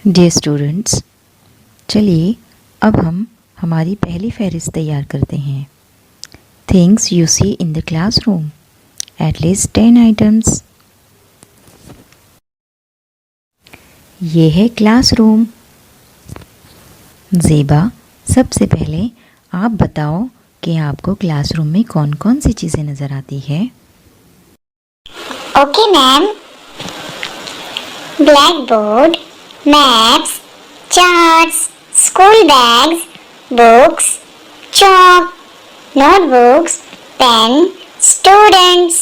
Dear students, चलिए अब हम हमारी पहली फहरिस्त तैयार करते हैं। Things you see in the classroom, at least 10 items. ये है क्लासरूम। ज़ेबा, सबसे पहले आप बताओ कि आपको क्लासरूम में कौन कौन सी चीज़ें नज़र आती है। Okay ma'am, black board, maps, charts, school bags, books, chalk, notebooks, pen, students,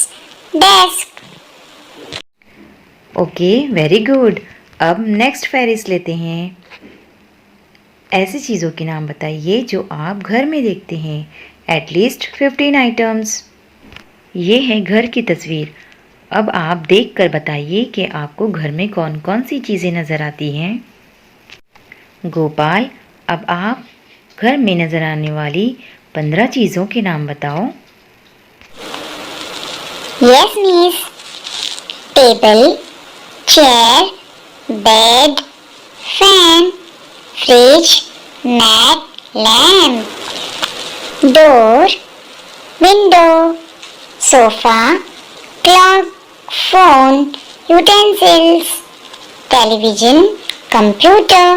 desk। Okay, very good. अब नेक्स्ट फहरिस्त लेते हैं। ऐसी चीज़ों के नाम बताइए जो आप घर में देखते हैं, एटलीस्ट 15 आइटम्स। ये है घर की तस्वीर। अब आप देखकर बताइए कि आपको घर में कौन कौन सी चीज़ें नज़र आती हैं। गोपाल, अब आप घर में नज़र आने वाली 15 चीज़ों के नाम बताओ। Yes miss, table, chair, bed, fan, fridge, mat, lamp, door, window, sofa, clock, phone, utensils, television, computer।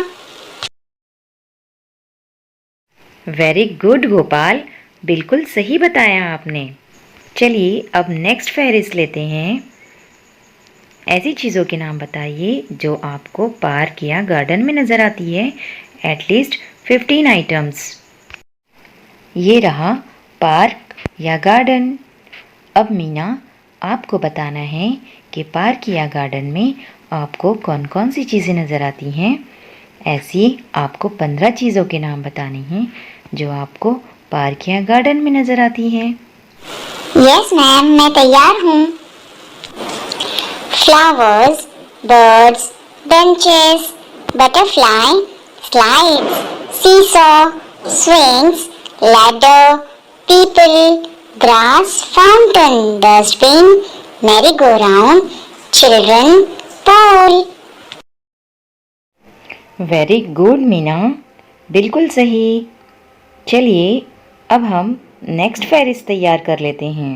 Very good Gopal, बिल्कुल सही बताया आपने। चलिए अब नेक्स्ट फहरिस्त लेते हैं। ऐसी चीज़ों के नाम बताइए जो आपको पार्क या गार्डन में नज़र आती है, एटलीस्ट 15 आइटम्स। ये रहा पार्क या गार्डन। अब मीना, आपको बताना है कि पार्क या गार्डन में आपको कौन कौन सी चीज़ें नज़र आती हैं। ऐसी आपको 15 चीज़ों के नाम बताने हैं जो आपको पार्क या गार्डन में नज़र आती हैं। यस मैम, मैं तैयार हूँ। Flowers, birds, benches, butterfly, slides, seesaw, swings, ladder, people, grass, fountain, dustbin, merry go round, children, pool. Very good Meena, बिल्कुल सही। चलिए अब हम नेक्स्ट फहरिस्त तैयार कर लेते हैं।